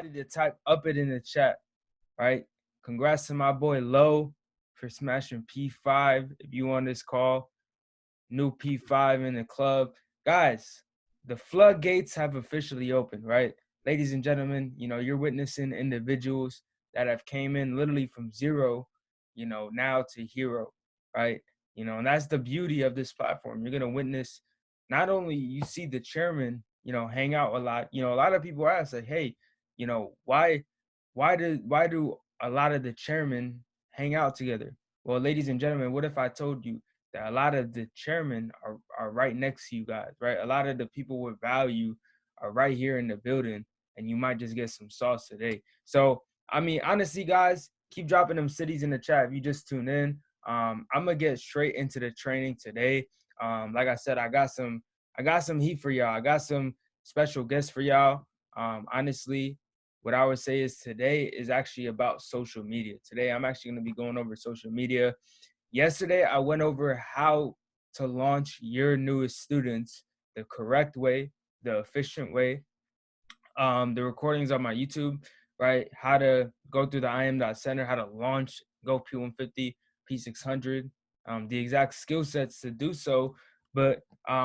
to type up it in the chat, right? Congrats to my boy Low for smashing P5. If you on this call, new P5 in the club. Guys, the floodgates have officially opened, right? Ladies and gentlemen, you're witnessing individuals that have came in literally from zero, now to hero, right? And that's the beauty of this platform. You're going to witness not only you see the chairman, hang out a lot. A lot of people ask like, hey, why do a lot of the chairmen hang out together? Well, ladies and gentlemen, what if I told you that a lot of the chairmen are right next to you guys, right? A lot of the people with value are right here in the building, and you might just get some sauce today. So, I mean, honestly, guys, keep dropping them cities in the chat if you just tune in. I'm gonna get straight into the training today. Like I said, I got some heat for y'all. I got some special guests for y'all. Honestly, what I would say is today is actually about social media. Today, I'm actually gonna be going over social media. Yesterday, I went over how to launch your newest students the correct way, the efficient way. The recordings on my YouTube, right? How to go through the IM.Center, how to launch Go P150, P600, the exact skill sets to do so. But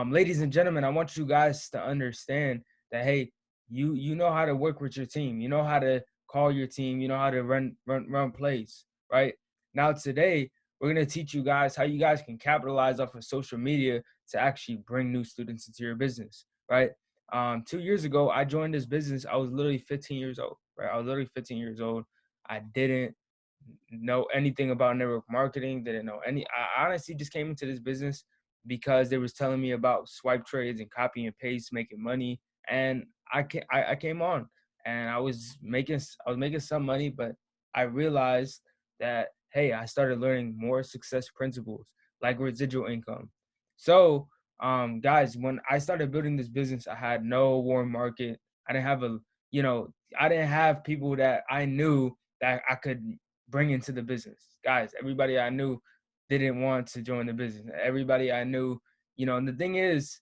ladies and gentlemen, I want you guys to understand that, hey, you know how to work with your team. You know how to call your team. You know how to run plays, right? Now today, we're going to teach you guys how you guys can capitalize off of social media to actually bring new students into your business, right? 2 years ago, I joined this business. I was literally 15 years old, right? I was literally 15 years old. I didn't know anything about network marketing. Didn't know I honestly just came into this business because they was telling me about swipe trades and copy and paste, making money. And I came on, and I was making some money, but I realized that, hey, I started learning more success principles like residual income. So guys, when I started building this business, I had no warm market. I didn't have I didn't have people that I knew that I could bring into the business. Guys, everybody I knew didn't want to join the business. Everybody I knew, and the thing is,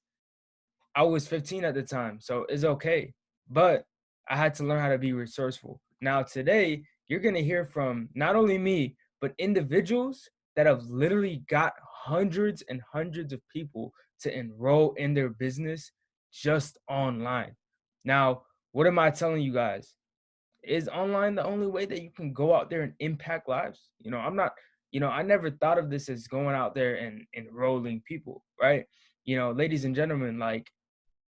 I was 15 at the time, so it's okay. But I had to learn how to be resourceful. Now, today, you're going to hear from not only me, but individuals that have literally got hundreds and hundreds of people to enroll in their business just online. Now, what am I telling you guys? Is online the only way that you can go out there and impact lives? I'm not, I never thought of this as going out there and enrolling people, right? Ladies and gentlemen, like,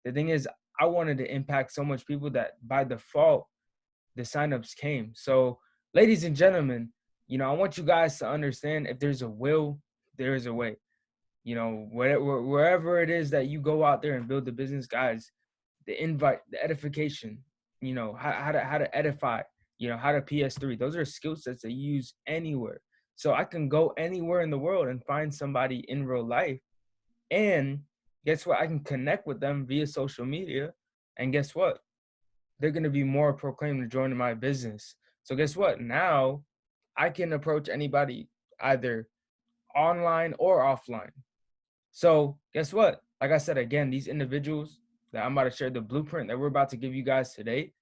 the thing is, I wanted to impact so much people that by default, the signups came. So, ladies and gentlemen, I want you guys to understand, if there's a will, there is a way. Wherever it is that you go out there and build the business, guys, the invite, the edification, how to edify, how to PS3. Those are skill sets that you use anywhere. So I can go anywhere in the world and find somebody in real life, and guess what? I can connect with them via social media. And guess what? They're going to be more proclaimed to join my business. So guess what? Now I can approach anybody either online or offline. So guess what? Like I said, again, these individuals that I'm about to share the blueprint that we're about to give you guys today,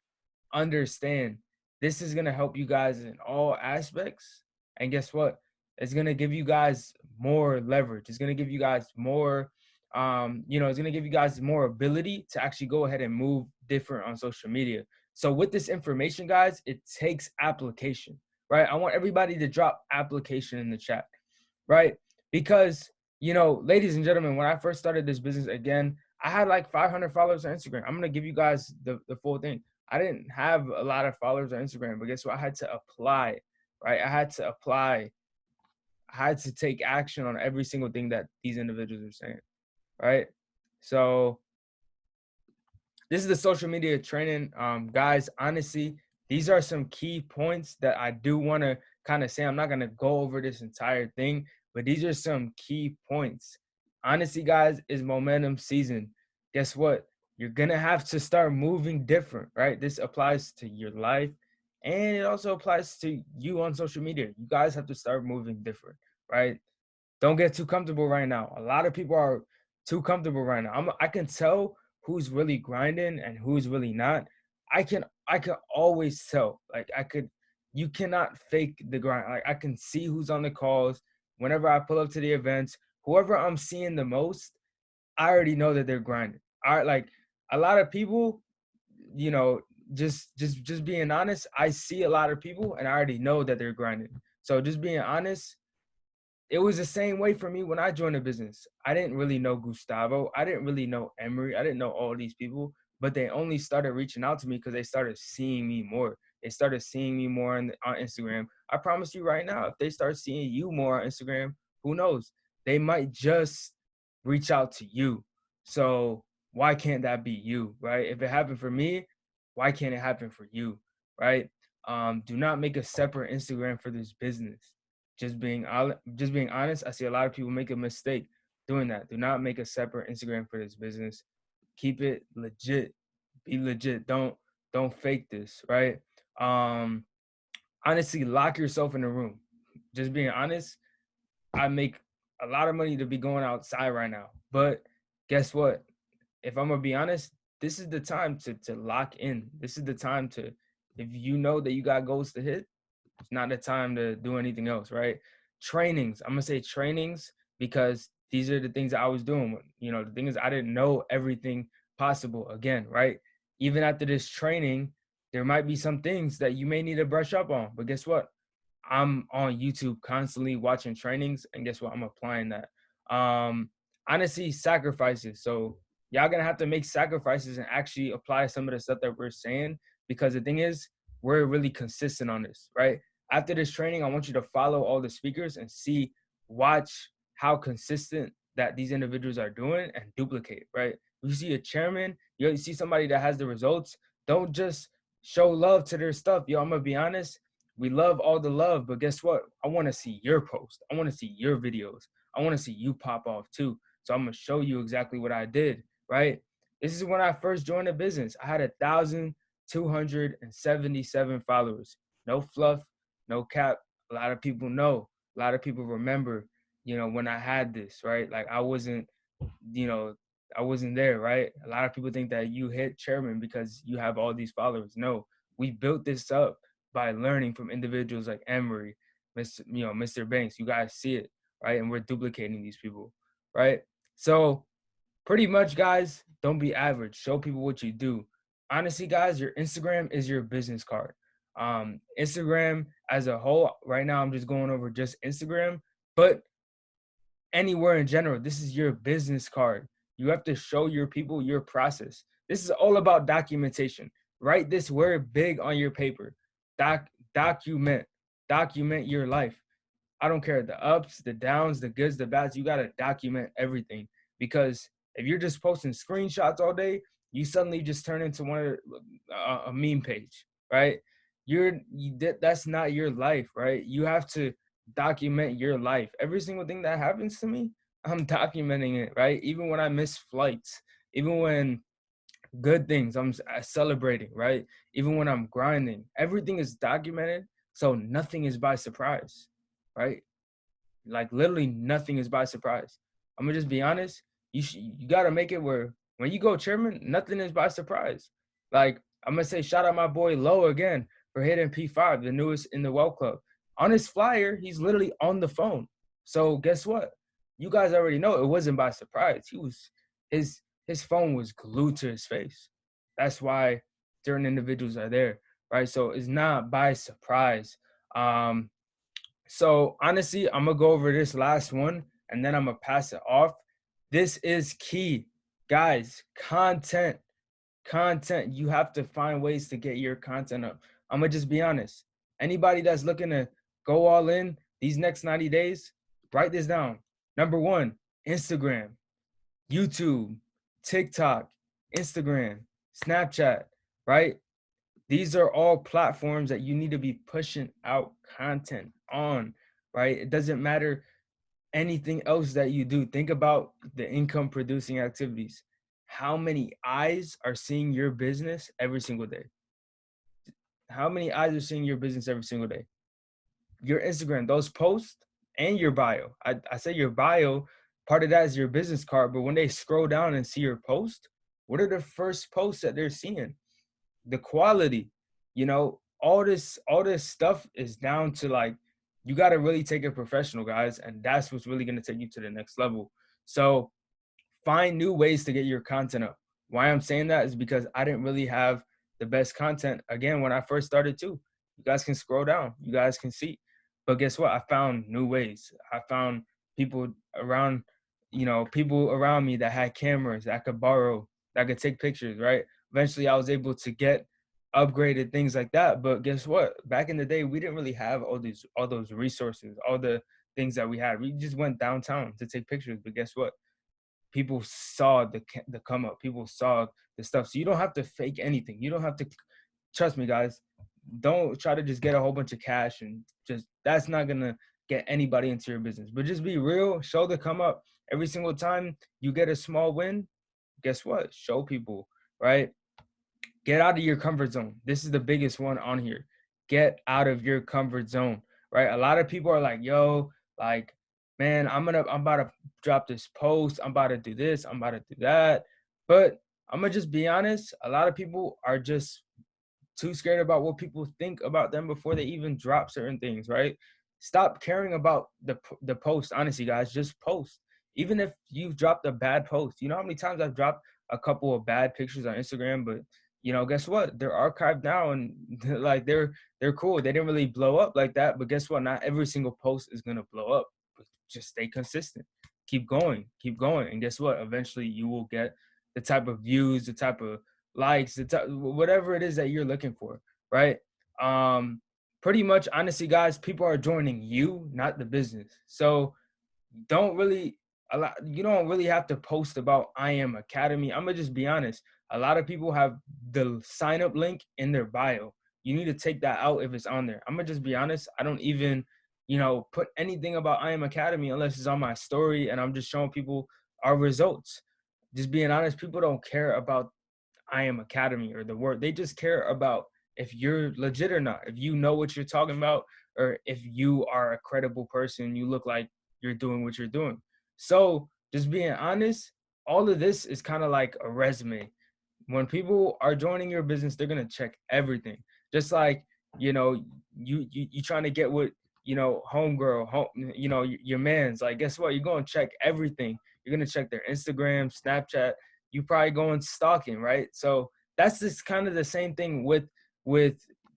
understand this is going to help you guys in all aspects. And guess what? It's going to give you guys more leverage. It's going to give you guys more, it's going to give you guys more ability to actually go ahead and move different on social media. So with this information, guys, it takes application, right? I want everybody to drop application in the chat, right? Because, ladies and gentlemen, when I first started this business, again, I had like 500 followers on Instagram. I'm going to give you guys the full thing. I didn't have a lot of followers on Instagram, but guess what? I had to apply, right? I had to apply. I had to take action on every single thing that these individuals are saying, right? So this is the social media training. Guys, honestly, these are some key points that I do want to kind of say. I'm not going to go over this entire thing, but these are some key points. Honestly, guys, it's momentum season. Guess what? You're going to have to start moving different, right? This applies to your life, and it also applies to you on social media. You guys have to start moving different, right? Don't get too comfortable right now. A lot of people are too comfortable right now. I can tell who's really grinding and who's really not. I can always tell. Like you cannot fake the grind. Like I can see who's on the calls whenever I pull up to the events. Whoever I'm seeing the most, I already know that they're grinding. I like a lot of people, you know, just being honest, I see a lot of people and I already know that they're grinding. So just being honest, it was the same way for me when I joined the business. I didn't really know Gustavo. I didn't really know Emery. I didn't know all these people, but they only started reaching out to me because they started seeing me more. They started seeing me more on Instagram. I promise you right now, if they start seeing you more on Instagram, who knows? They might just reach out to you. So why can't that be you, right? If it happened for me, why can't it happen for you, right? Do not make a separate Instagram for this business. Just being honest, I see a lot of people make a mistake doing that. Do not make a separate Instagram for this business. Keep it legit. Be legit. Don't fake this, right? Um Honestly, lock yourself in a room. Just being honest, I make a lot of money to be going outside right now. But guess what? If I'm gonna be honest, this is the time to lock in. This is the time to, if you know that you got goals to hit, it's not the time to do anything else, right? Trainings. I'm gonna say trainings because these are the things that I was doing. You know, the thing is I didn't know everything possible again, right? Even after this training, there might be some things that you may need to brush up on. But guess what? I'm on YouTube constantly watching trainings, and guess what? I'm applying that. Honestly, sacrifices. So y'all gonna have to make sacrifices and actually apply some of the stuff that we're saying, because the thing is, we're really consistent on this, right? After this training, I want you to follow all the speakers and watch how consistent that these individuals are doing and duplicate, right? If you see a chairman, you see somebody that has the results, don't just show love to their stuff. Yo, I'm gonna be honest, we love all the love, but guess what? I want to see your post. I want to see your videos. I want to see you pop off too. So I'm gonna show you exactly what I did, right? This is when I first joined the business. I had 1,277 followers. No fluff, no cap. A lot of people know. A lot of people remember, when I had this, right? Like I wasn't, you know, I wasn't there, right? A lot of people think that you hit chairman because you have all these followers. No, we built this up by learning from individuals like Emery, Mr. Banks. You guys see it, right? And we're duplicating these people, right? So pretty much, guys, don't be average. Show people what you do. Honestly, guys, your Instagram is your business card. Instagram as a whole, right now, I'm just going over just Instagram, but anywhere in general, this is your business card. You have to show your people your process. This is all about documentation. Write this word big on your paper. Document. Document your life. I don't care the ups, the downs, the goods, the bads. You got to document everything, because if you're just posting screenshots all day, you suddenly just turn into a meme page, right? That's not your life, right? You have to document your life. Every single thing that happens to me, I'm documenting it, right? Even when I miss flights, even when good things, I'm celebrating, right? Even when I'm grinding, everything is documented, so nothing is by surprise, right? Like literally nothing is by surprise. I'm gonna just be honest. You gotta make it where when you go chairman, nothing is by surprise. Like I'm gonna say shout out my boy Low again for hitting P5, the newest in the Well Club. On his flyer, he's literally on the phone. So guess what? You guys already know it wasn't by surprise. His phone was glued to his face. That's why certain individuals are there, right? So it's not by surprise. So honestly, I'm gonna go over this last one and then I'm gonna pass it off. This is key, guys. Content. You have to find ways to get your content up. I'm gonna just be honest. Anybody that's looking to go all in these next 90 days, write this down. Number one, Instagram, YouTube, TikTok, Instagram, Snapchat, right? These are all platforms that you need to be pushing out content on, right? It doesn't matter anything else that you do. Think about the income producing activities. How many eyes are seeing your business every single day? How many eyes are seeing your business every single day? Your Instagram, those posts and your bio. I say your bio, part of that is your business card, but when they scroll down and see your post, what are the first posts that they're seeing? the quality, you know, all this stuff is down to like, you got to really take it professional, guys. And that's what's really going to take you to the next level. So find new ways to get your content up. Why I'm saying that is because I didn't really have the best content again when I first started too. You guys can scroll down, you guys can see. But guess what? I found new ways. I found people around, you know, people around me that had cameras that I could borrow, that could take pictures, right? Eventually I was able to get upgraded things like that. But guess what? Back in the day, we didn't really have all those resources, all the things that we had. We just went downtown to take pictures. But guess what? People saw the come up. People saw the stuff. So you don't have to fake anything. You don't have to, trust me, guys. Don't try to just get a whole bunch of cash and just, that's not gonna get anybody into your business. But just be real. Show the come up. Every single time you get a small win, guess what? Show people, right? Get out of your comfort zone. This is the biggest one on here. Get out of your comfort zone, right? A lot of people are like, yo, like, man, I'm about to drop this post. I'm about to do this. I'm about to do that. But I'm gonna just be honest. A lot of people are just too scared about what people think about them before they even drop certain things, right? Stop caring about the post. Honestly, guys, just post. Even if you've dropped a bad post, you know how many times I've dropped a couple of bad pictures on Instagram, but you know, guess what? They're archived now, and like they're cool. They didn't really blow up like that, but guess what? Not every single post is gonna blow up. But just stay consistent. Keep going, and guess what? Eventually, you will get the type of views, the type of likes, whatever it is that you're looking for, right? Pretty much, honestly, guys, people are joining you, not the business. So don't really, you don't really have to post about I Am Academy. I'm gonna just be honest. A lot of people have the sign up link in their bio. You need to take that out if it's on there. I'm gonna just be honest. I don't even, you know, put anything about I Am Academy unless it's on my story and I'm just showing people our results. Just being honest, people don't care about I Am Academy or the word. They just care about if you're legit or not, if you know what you're talking about, or if you are a credible person, you look like you're doing what you're doing. So just being honest, all of this is kind of like a resume. When people are joining your business, they're gonna check everything. Just like, you know, you trying to get with, you know, homegirl, you know, your man's, like, guess what? You're gonna check everything. You're gonna check their Instagram, Snapchat. You probably going stalking, right? So that's just kind of the same thing with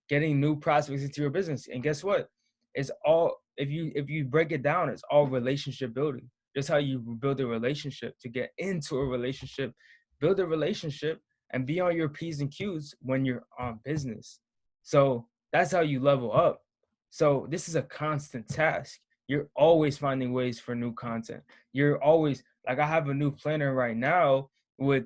getting new prospects into your business. And guess what? It's all, if you break it down, it's all relationship building. Just how you build a relationship to get into a relationship, build a relationship and be on your P's and Q's when you're on business. So that's how you level up. So this is a constant task. You're always finding ways for new content. You're always, like, I have a new planner right now with,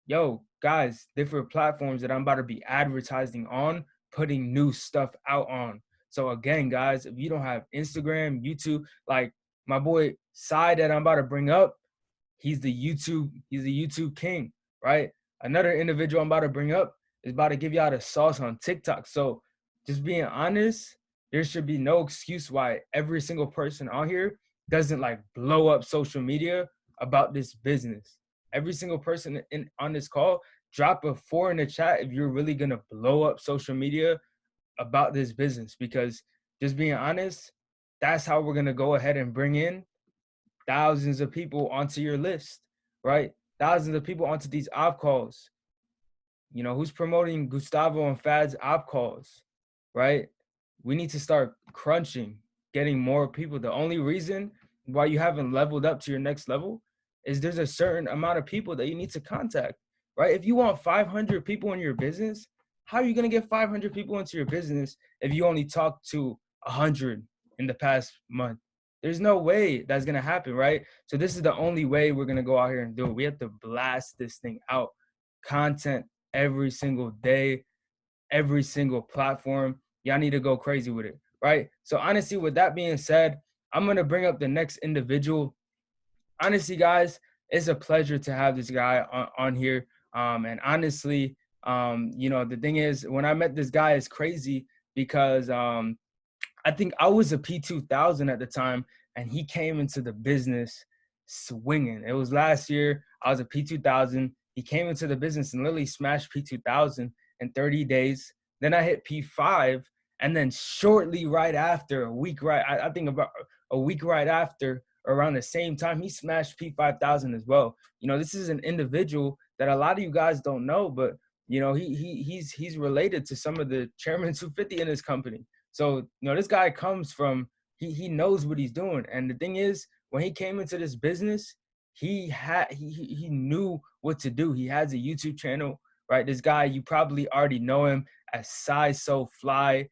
yo, guys, different platforms that I'm about to be advertising on, putting new stuff out on. So again, guys, if you don't have Instagram, YouTube, like my boy Sai that I'm about to bring up, he's the YouTube king, right? Another individual I'm about to bring up is about to give y'all the sauce on TikTok. So just being honest, there should be no excuse why every single person on here doesn't like blow up social media about this business. Every single person on this call, drop a 4 in the chat if you're really gonna blow up social media about this business, because just being honest, that's how we're gonna go ahead and bring in thousands of people onto your list, right? Thousands of people onto these op calls. You know, who's promoting Gustavo and Fad's op calls, right? We need to start crunching, getting more people. The only reason why you haven't leveled up to your next level is there's a certain amount of people that you need to contact, right? If you want 500 people in your business, how are you going to get 500 people into your business if you only talk to 100 in the past month? There's no way that's going to happen, right? So this is the only way we're going to go out here and do it. We have to blast this thing out. Content every single day, every single platform. Y'all need to go crazy with it, right? So honestly, with that being said, I'm going to bring up the next individual. Honestly, guys, it's a pleasure to have this guy on here. And honestly, you know, the thing is, when I met this guy, it's crazy because I think I was a P2000 at the time, and he came into the business swinging. It was last year. I was a P2000. He came into the business and literally smashed P2000. in 30 days. Then I hit P5. And then shortly right after, I think about a week right after, around the same time, he smashed P5,000 as well. You know, this is an individual that a lot of you guys don't know, but you know, he's related to some of the chairman 250 in his company. So, you know, this guy comes from, he knows what he's doing. And the thing is, when he came into this business, he knew what to do. He has a YouTube channel, right? This guy, you probably already know him as Size So Fly.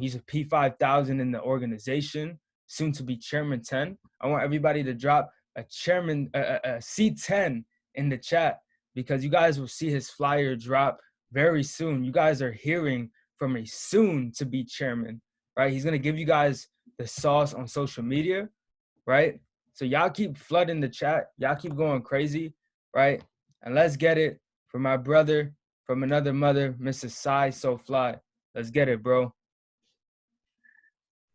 He's a P5,000 in the organization, soon to be Chairman 10. I want everybody to drop a C10 in the chat, because you guys will see his flyer drop very soon. You guys are hearing from a soon to be chairman, right? He's going to give you guys the sauce on social media, right? So y'all keep flooding the chat. Y'all keep going crazy, right? And let's get it from my brother from another mother, Mrs. Sai So Fly. Let's get it, bro.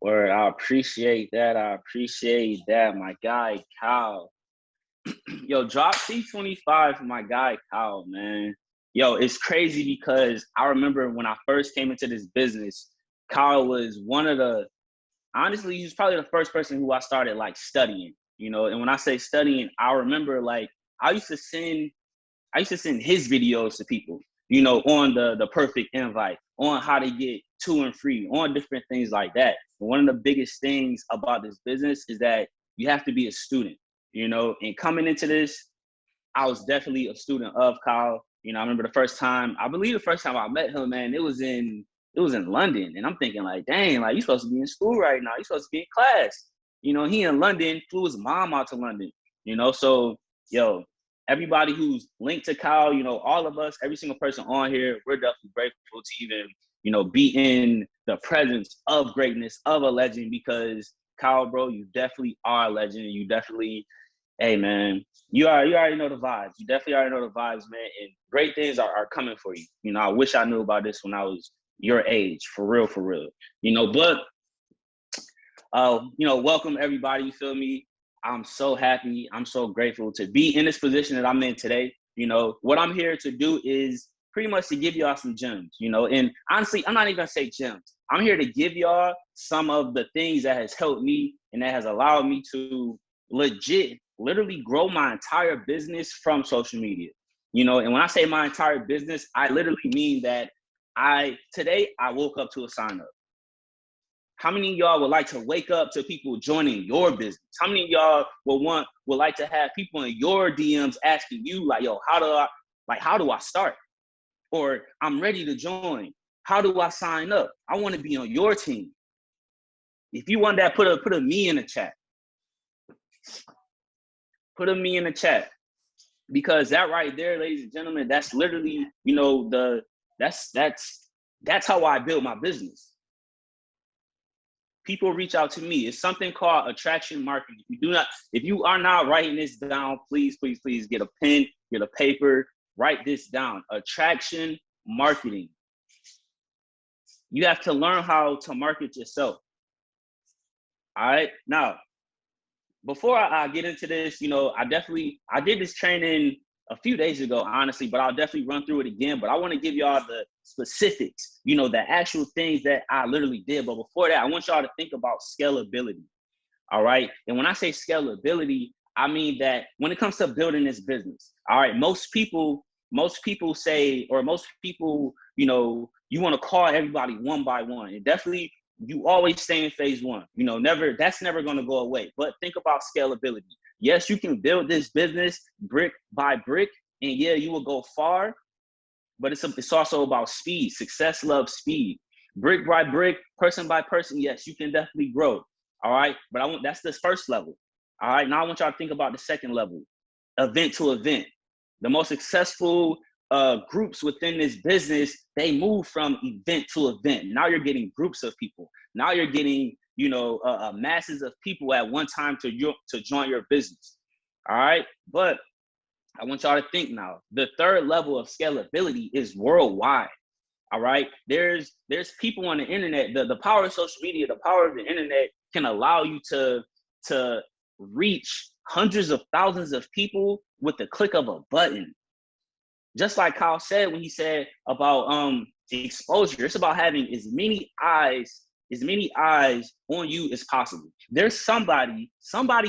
Word, I appreciate that. I appreciate that, my guy, Kyle. Yo, drop C25 for my guy, Kyle, man. Yo, it's crazy because I remember when I first came into this business, Kyle was honestly, he was probably the first person who I started like studying, you know. And when I say studying, I remember like I used to send his videos to people, you know, on the perfect invite, on how to get to and free, on different things like that. And one of the biggest things about this business is that you have to be a student, you know. And coming into this, I was definitely a student of Kyle. You know, I remember I believe the first time I met him, man, it was in London. And I'm thinking like, dang, like, you're supposed to be in school right now. You're supposed to be in class. You know, he in London, flew his mom out to London, you know. So, yo, everybody who's linked to Kyle, you know, all of us, every single person on here, we're definitely grateful to even, you know, be in the presence of greatness, of a legend, because Kyle, bro, you definitely are a legend. You definitely, hey, man, you already know the vibes. You definitely already know the vibes, man. And great things are coming for you. You know, I wish I knew about this when I was your age, for real, for real. You know, but, you know, welcome everybody, you feel me? I'm so happy. I'm so grateful to be in this position that I'm in today. You know, what I'm here to do is pretty much to give y'all some gems, you know. And honestly, I'm not even gonna say gems. I'm here to give y'all some of the things that has helped me and that has allowed me to literally grow my entire business from social media. You know, and when I say my entire business, I literally mean that today I woke up to a sign up. How many of y'all would like to wake up to people joining your business? How many of y'all would like to have people in your DMs asking you like, yo, how do I start? Or I'm ready to join. How do I sign up? I want to be on your team. If you want that, put a me in the chat. Put a me in the chat. Because that right there, ladies and gentlemen, that's literally, you know, that's how I build my business. People reach out to me. It's something called attraction marketing. If you are not writing this down, please, please, please get a pen, get a paper, write this down. Attraction marketing. You have to learn how to market yourself. All right. Now, before I get into this, you know, I did this training a few days ago, honestly, but I'll definitely run through it again. But I want to give y'all the specifics, you know, the actual things that I literally did. But before that, I want y'all to think about scalability. All right. And when I say scalability, I mean that when it comes to building this business, all right, most people say, or most people, you know, you want to call everybody one by one. And definitely, you always stay in phase one. You know, that's never going to go away. But think about scalability. Yes, you can build this business brick by brick, and yeah, you will go far. But it's also about speed. Success loves speed. Brick by brick, person by person. Yes, you can definitely grow. All right, but that's the first level. All right, now I want y'all to think about the second level, event to event. The most successful groups within this business, they move from event to event. Now you're getting groups of people. Now you're getting, you know, masses of people at one time to join your business. All right, but I want y'all to think now. The third level of scalability is worldwide. All right, there's people on the internet. The power of social media, the power of the internet can allow you to reach hundreds of thousands of people with the click of a button. Just like Kyle said when he said about exposure, it's about having as many eyes on you as possible. There's somebody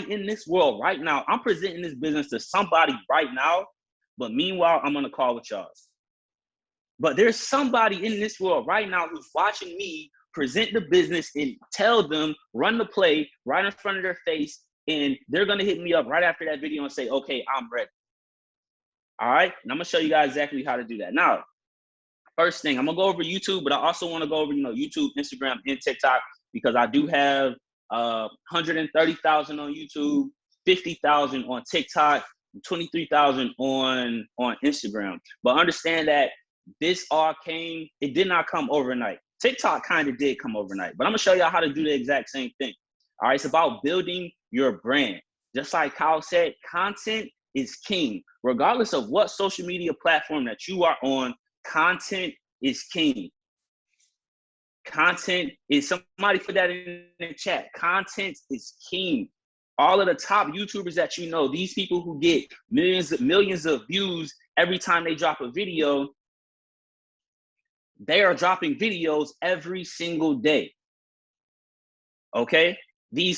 in this world right now. I'm presenting this business to somebody right now, but meanwhile, I'm on a call with y'all. But there's somebody in this world right now who's watching me present the business and tell them, run the play right in front of their face, and they're gonna hit me up right after that video and say, okay, I'm ready. All right, and I'm gonna show you guys exactly how to do that. Now, first thing, I'm gonna go over YouTube, but I also wanna go over, YouTube, Instagram, and TikTok, because I do have 130,000 on YouTube, 50,000 on TikTok, 23,000 on Instagram. But understand that it did not come overnight. TikTok kind of did come overnight, but I'm gonna show y'all how to do the exact same thing. All right, it's about building your brand. Just like Kyle said, content is king. Regardless of what social media platform that you are on, content is king. Content is, somebody put that in the chat. Content is king. All of the top YouTubers that you know, these people who get millions of views every time they drop a video, they are dropping videos every single day. Okay? The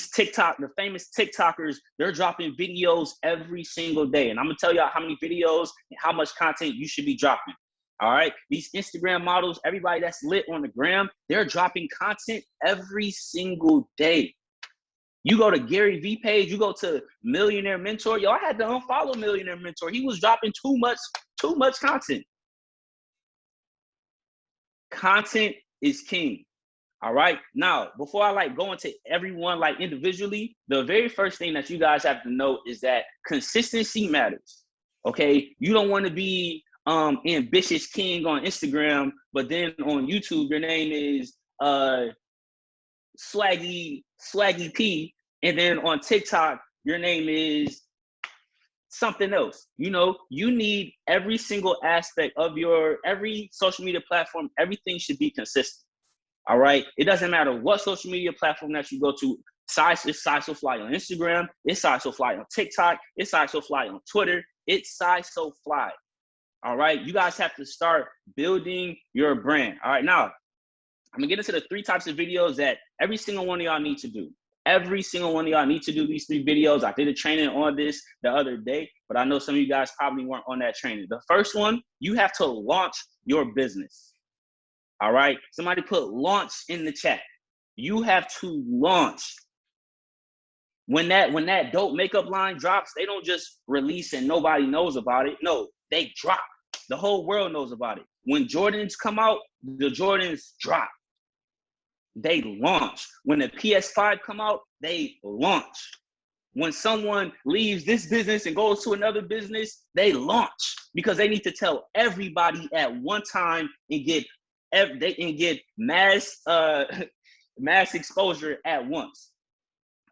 famous TikTokers, they're dropping videos every single day. And I'm gonna tell y'all how many videos and how much content you should be dropping. All right? These Instagram models, everybody that's lit on the gram, they're dropping content every single day. You go to Gary V page, you go to Millionaire Mentor. Yo, I had to unfollow Millionaire Mentor. He was dropping too much content. Content is king. All right. Now, before I go into everyone individually, the very first thing that you guys have to know is that consistency matters. Okay. You don't want to be ambitious king on Instagram, but then on YouTube, your name is Swaggy P, and then on TikTok, your name is something else. You need every single aspect of every social media platform. Everything should be consistent. All right. It doesn't matter what social media platform that you go to. It's Size So Fly on Instagram. It's Size So Fly on TikTok. It's Size So Fly on Twitter. It's Size So Fly. All right. You guys have to start building your brand. All right. Now, I'm gonna get into the 3 types of videos that every single one of y'all need to do. Every single one of y'all need to do these 3 videos. I did a training on this the other day, but I know some of you guys probably weren't on that training. The first one, you have to launch your business. All right. Somebody put launch in the chat. You have to launch. When that dope makeup line drops, they don't just release and nobody knows about it. No, they drop. The whole world knows about it. When Jordans come out, the Jordans drop. They launch. When the PS5 come out, they launch. When someone leaves this business and goes to another business, they launch, because they need to tell everybody at one time and get mass exposure at once.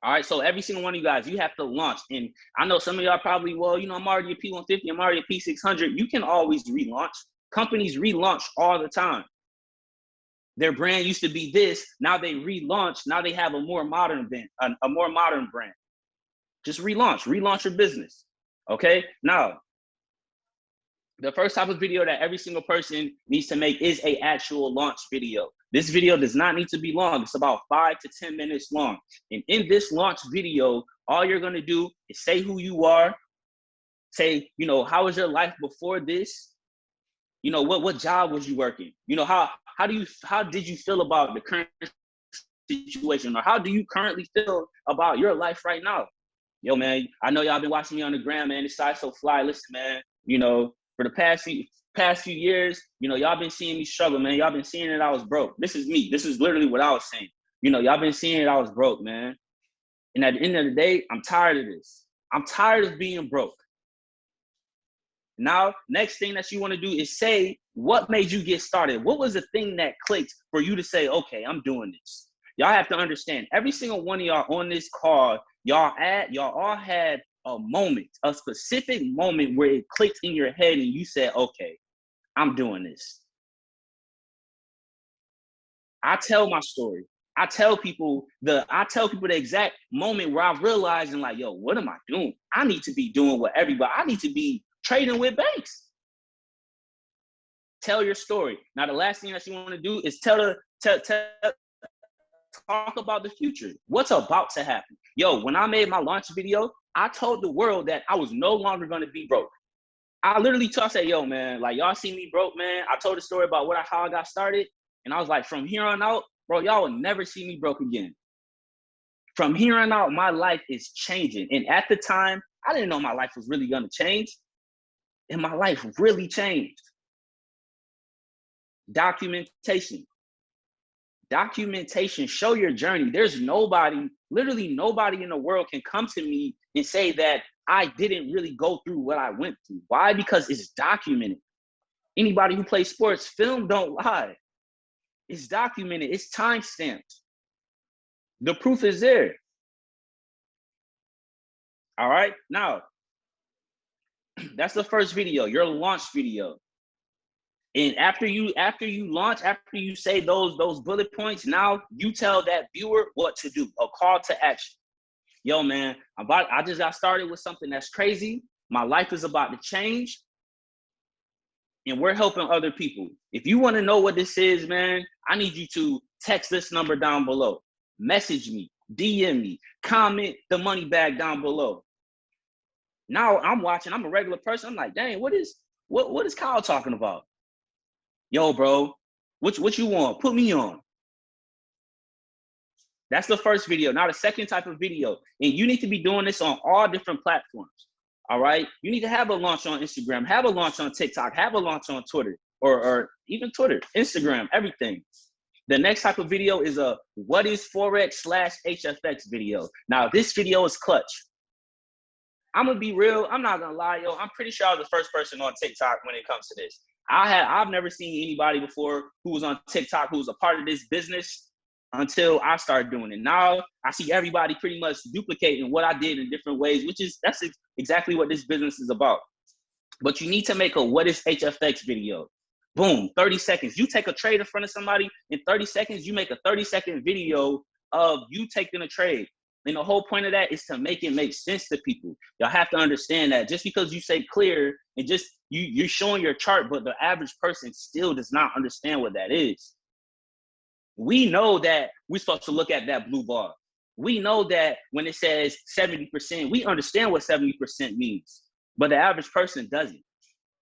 All right, so every single one of you guys, you have to launch. And I know some of y'all probably, I'm already a P150, I'm already a P600. You can always relaunch. Companies relaunch all the time. Their brand used to be this, now they relaunch. Now they have a more modern brand, a more modern brand. Just relaunch your business. Okay, now, the first type of video that every single person needs to make is an actual launch video. This video does not need to be long. It's about 5 to 10 minutes long. And in this launch video, all you're going to do is say who you are. Say, how was your life before this? What job was you working? How did you feel about the current situation? Or how do you currently feel about your life right now? Yo, man, I know y'all been watching me on the gram, man. It's Size So Fly. Listen, man, for the past few years, y'all been seeing me struggle, man. Y'all been seeing that I was broke. This is me. This is literally what I was saying. Y'all been seeing that I was broke, man. And at the end of the day, I'm tired of this. I'm tired of being broke. Now, next thing that you want to do is say, what made you get started? What was the thing that clicked for you to say, okay, I'm doing this? Y'all have to understand, every single one of y'all on this call, y'all all had a moment, a specific moment where it clicked in your head and you said, okay, I'm doing this. I tell my story. I tell people the exact moment where I realized and yo, what am I doing? I need to be doing what everybody, I need to be trading with banks. Tell your story. Now, the last thing that you want to do is talk about the future. What's about to happen? Yo, when I made my launch video, I told the world that I was no longer going to be broke. I literally said, yo, man, like, y'all see me broke, man. I told a story about how I got started. And I was like, from here on out, bro, y'all will never see me broke again. From here on out, my life is changing. And at the time, I didn't know my life was really going to change. And my life really changed. Documentation. Show your journey. There's nobody, literally nobody in the world can come to me and say that I didn't really go through what I went through. Why? Because it's documented. Anybody who plays sports, film don't lie. It's documented. It's time-stamped. The proof is there. All right. Now, that's the first video, your launch video. And after you launch, after you say those bullet points, now you tell that viewer what to do, a call to action. Yo, man, I just got started with something that's crazy. My life is about to change. And we're helping other people. If you want to know what this is, man, I need you to text this number down below. Message me, DM me, comment the money bag down below. Now I'm watching, I'm a regular person. I'm like, dang, what is Kyle talking about? Yo, bro, what you want? Put me on. That's the first video. Now the second type of video, and you need to be doing this on all different platforms. All right. You need to have a launch on Instagram, have a launch on TikTok, have a launch on Twitter, or even Twitter, Instagram, everything. The next type of video is a what is Forex/HFX video. Now this video is clutch. I'm gonna be real. I'm not gonna lie, yo. I'm pretty sure I was the first person on TikTok when it comes to this. I've never seen anybody before who was on TikTok who was a part of this business until I started doing it. Now I see everybody pretty much duplicating what I did in different ways, that's exactly what this business is about. But you need to make a what is HFX video. Boom, 30 seconds. You take a trade in front of somebody, in 30 seconds, you make a 30-second video of you taking a trade. And the whole point of that is to make it make sense to people. Y'all have to understand that just because you say clear and just you're showing your chart, but the average person still does not understand what that is. We know that we're supposed to look at that blue bar. We know that when it says 70%, we understand what 70% means, but the average person doesn't.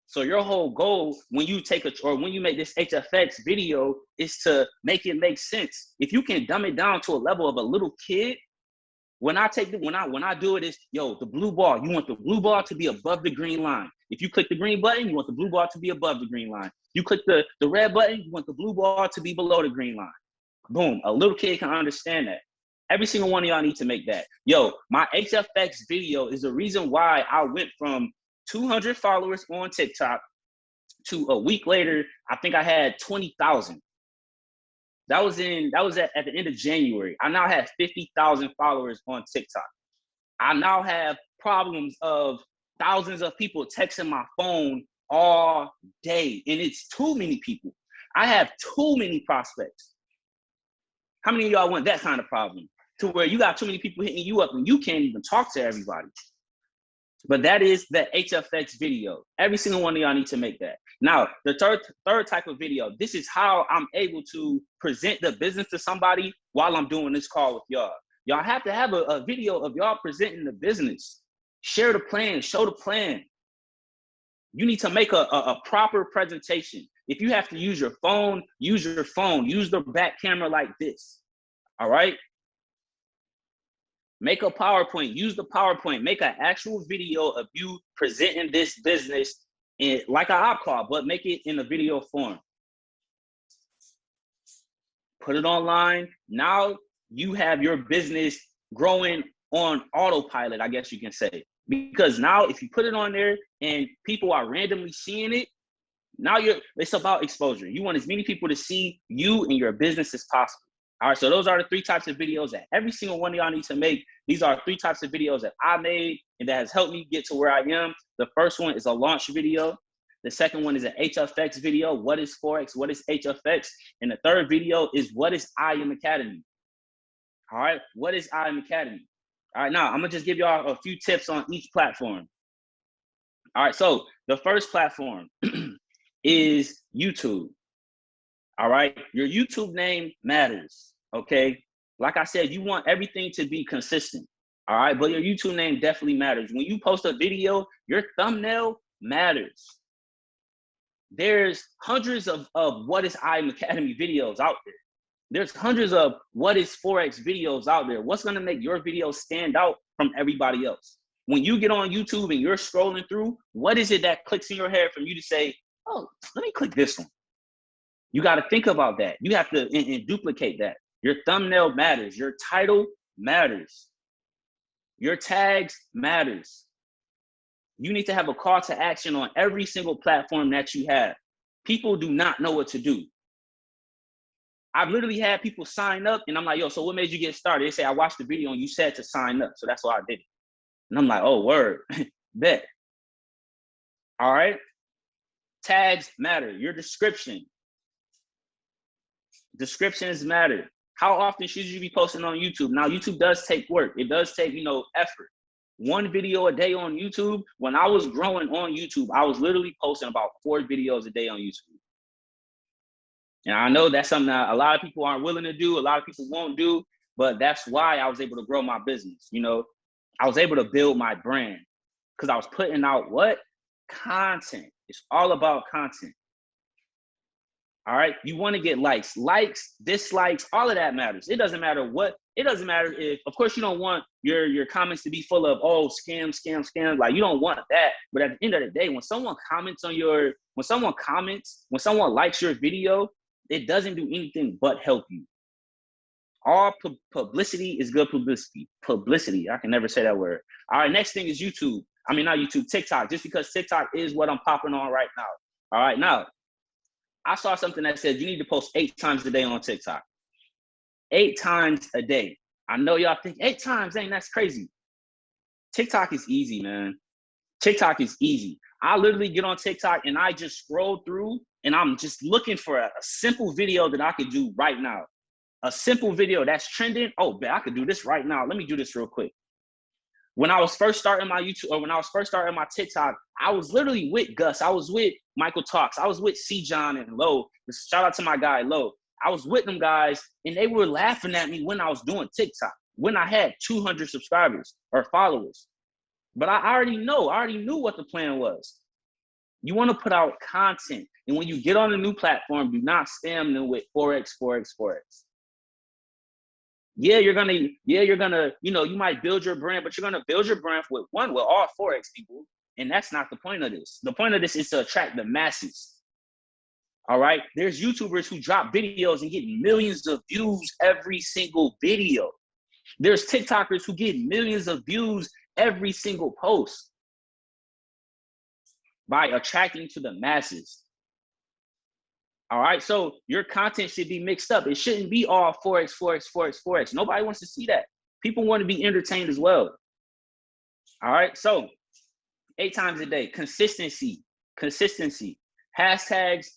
So your whole goal when you when you make this HFX video is to make it make sense. If you can dumb it down to a level of a little kid, when I do it is, yo, the blue bar, you want the blue bar to be above the green line. If you click the green button, you want the blue bar to be above the green line. You click the red button, you want the blue bar to be below the green line. Boom, a little kid can understand that. Every single one of y'all need to make that. Yo, my HFX video is the reason why I went from 200 followers on TikTok to a week later, I think I had 20,000. That was at the end of January. I now have 50,000 followers on TikTok. I now have problems of thousands of people texting my phone all day, and it's too many people. I have too many prospects. How many of y'all want that kind of problem? To where you got too many people hitting you up and you can't even talk to everybody. But that is the HFX video. Every single one of y'all need to make that. Now, the third type of video, this is how I'm able to present the business to somebody while I'm doing this call with y'all. Y'all have to have a video of y'all presenting the business. Share the plan, show the plan. You need to make a proper presentation. If you have to use your phone, use your phone. Use the back camera like this, all right? Make a PowerPoint, use the PowerPoint, make an actual video of you presenting this business in like an op call, but make it in a video form. Put it online. Now you have your business growing on autopilot, I guess you can say. Because now if you put it on there and people are randomly seeing it, now it's about exposure. You want as many people to see you and your business as possible. All right, so those are the three types of videos that every single one of y'all need to make. These are three types of videos that I made and that has helped me get to where I am. The first one is a launch video. The second one is an HFX video. What is Forex? What is HFX? And the third video is what is IM Academy? All right, what is IM Academy? All right, now I'm gonna just give y'all a few tips on each platform. All right, so the first platform is YouTube. All right. Your YouTube name matters. Okay. Like I said, you want everything to be consistent. All right. But your YouTube name definitely matters. When you post a video, your thumbnail matters. There's hundreds of What is IM Academy videos out there. There's hundreds of What is Forex videos out there. What's going to make your video stand out from everybody else? When you get on YouTube and you're scrolling through, what is it that clicks in your head from you to say, oh, let me click this one? You got to think about that. You have to and duplicate that. Your thumbnail matters. Your title matters. Your tags matters. You need to have a call to action on every single platform that you have. People do not know what to do. I've literally had people sign up and I'm like, yo, so what made you get started? They say, I watched the video and you said to sign up. So that's why I did it. And I'm like, oh, word, bet. All right. Tags matter. Your description. Descriptions matter. How often should you be posting on YouTube? Now, YouTube does take work. It does take, effort. One video a day on YouTube. When I was growing on YouTube, I was literally posting about 4 videos a day on YouTube. And I know that's something that a lot of people aren't willing to do. A lot of people won't do, but that's why I was able to grow my business. I was able to build my brand because I was putting out what? Content. It's all about content. All right. You want to get likes, dislikes, all of that matters. It doesn't matter what. It doesn't matter if, of course, you don't want your comments to be full of, oh, scam. Like, you don't want that. But at the end of the day, when someone likes your video, it doesn't do anything but help you. All publicity is good publicity. Publicity. I can never say that word. All right. Next thing is YouTube. I mean, not YouTube, TikTok, just because TikTok is what I'm popping on right now. All right. Now, I saw something that said you need to post 8 times a day on TikTok. 8 times a day. I know y'all think 8 times, dang, that's crazy. TikTok is easy, man. TikTok is easy. I literally get on TikTok and I just scroll through and I'm just looking for a simple video that I could do right now. A simple video that's trending. Oh, man, I could do this right now. Let me do this real quick. When I was first starting my YouTube, or when I was first starting my TikTok, I was literally with Gus. I was with Michael Talks. I was with C. John and Lo. Shout out to my guy, Lo. I was with them guys, and they were laughing at me when I was doing TikTok, when I had 200 subscribers or followers. But I already knew what the plan was. You want to put out content. And when you get on a new platform, do not spam them with Forex. Yeah, you're gonna, you might build your brand, but you're gonna build your brand with all Forex people. And that's not the point of this. The point of this is to attract the masses. All right. There's YouTubers who drop videos and get millions of views every single video. There's TikTokers who get millions of views every single post by attracting to the masses. All right. So your content should be mixed up. It shouldn't be all Forex. Nobody wants to see that. People want to be entertained as well. All right. So 8 times a day, consistency. Hashtags.